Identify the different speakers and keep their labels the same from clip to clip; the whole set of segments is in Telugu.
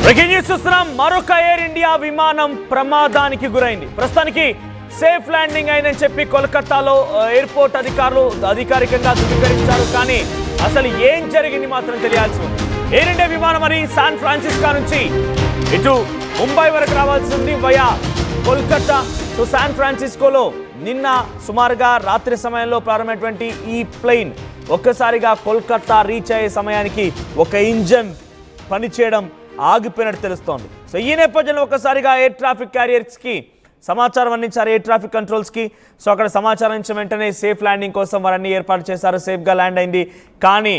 Speaker 1: బ్రేకింగ్ న్యూస్ చూస్తున్నాం. మరొక ఎయిర్ ఇండియా విమానం ప్రమాదానికి గురైంది. ప్రస్తుతానికి సేఫ్ ల్యాండింగ్ అయిందని చెప్పి కోల్కతాలో ఎయిర్పోర్ట్ అధికారులు అధికారికంగా ధృవీకరించారు. కానీ అసలు ఏం జరిగింది మాత్రం తెలియాల్సి ఉంది. ఎయిర్ ఇండియా విమానం అని శాన్ ఫ్రాన్సిస్కో నుంచి ఇటు ముంబై వరకు రావాల్సి ఉంది వయా కోల్కతా. సో శాన్ ఫ్రాన్సిస్కోలో నిన్న సుమారుగా రాత్రి సమయంలో ప్రారంభమైనటువంటి ఈ ప్లేన్ ఒక్కసారిగా కోల్కతా రీచ్ అయ్యే సమయానికి ఒక ఇంజన్ పనిచేయడం ఆగిపోయినట్టు తెలుస్తోంది. సో ఈ నేపథ్యంలో ఒక్కసారిగా ఎయిర్ ట్రాఫిక్ క్యారియర్స్కి సమాచారం అందించారు, ఎయిర్ ట్రాఫిక్ కంట్రోల్స్కి. సో అక్కడ సమాచారం ఇచ్చిన వెంటనే సేఫ్ ల్యాండింగ్ కోసం వారన్నీ ఏర్పాటు చేశారు. సేఫ్గా ల్యాండ్ అయింది. కానీ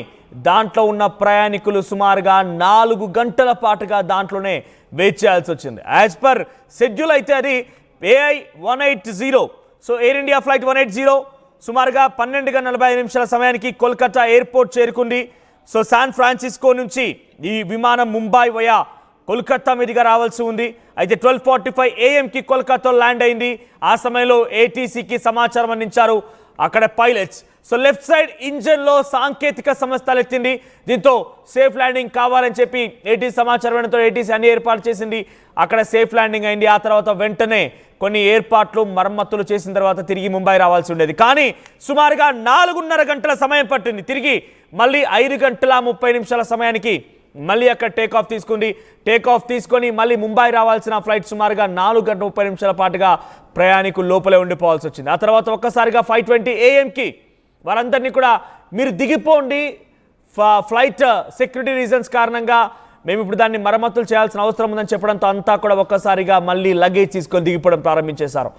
Speaker 1: దాంట్లో ఉన్న ప్రయాణికులు సుమారుగా 4 గంటల పాటుగా దాంట్లోనే వెయిట్ చేయాల్సి వచ్చింది. యాజ్ పర్ షెడ్యూల్ అయితే అది AI 180. So air India flight 180 సుమారుగా 12:45 సమయానికి కోల్కతా ఎయిర్పోర్ట్ చేరుకుంది. సో శాన్ ఫ్రాన్సిస్కో నుంచి ఈ విమానం ముంబై వయా కోల్కతా మీదుగా రావాల్సి ఉంది. అయితే 12:45 AM కోల్కతాలో ల్యాండ్ అయింది. ఆ సమయంలో ATCకి సమాచారం అందించారు అక్కడ పైలట్స్. సో లెఫ్ట్ సైడ్ ఇంజన్లో సాంకేతిక సమస్య తలెత్తింది. దీంతో సేఫ్ ల్యాండింగ్ కావాలని చెప్పి ATC సమాచారం ఇవ్వడంతో ATC అన్ని ఏర్పాటు చేసింది. అక్కడ సేఫ్ ల్యాండింగ్ అయింది. ఆ తర్వాత వెంటనే కొన్ని ఏర్పాట్లు మరమ్మతులు చేసిన తర్వాత తిరిగి ముంబై రావాల్సి ఉండేది. కానీ సుమారుగా 4:30 గంటల సమయం పట్టింది. తిరిగి మళ్ళీ 5:30 సమయానికి మళ్ళీ అక్కడ టేక్ ఆఫ్ తీసుకుంది. టేక్ ఆఫ్ తీసుకొని మళ్ళీ ముంబై రావాల్సిన ఫ్లైట్ సుమారుగా 4:30 పాటుగా ప్రయాణికులు లోపలే ఉండిపోవాల్సి వచ్చింది. ఆ తర్వాత ఒక్కసారిగా 5:20 AM వారందరినీ కూడా మీరు దిగిపోండి, ఫ్లైట్ సెక్యూరిటీ రీజన్స్ కారణంగా మేము ఇప్పుడు దాన్ని మరమ్మతులు చేయాల్సిన అవసరం ఉందని చెప్పడంతో అంతా కూడా ఒక్కసారిగా మళ్ళీ లగేజ్ తీసుకొని దిగిపోవడం ప్రారంభించేశారు.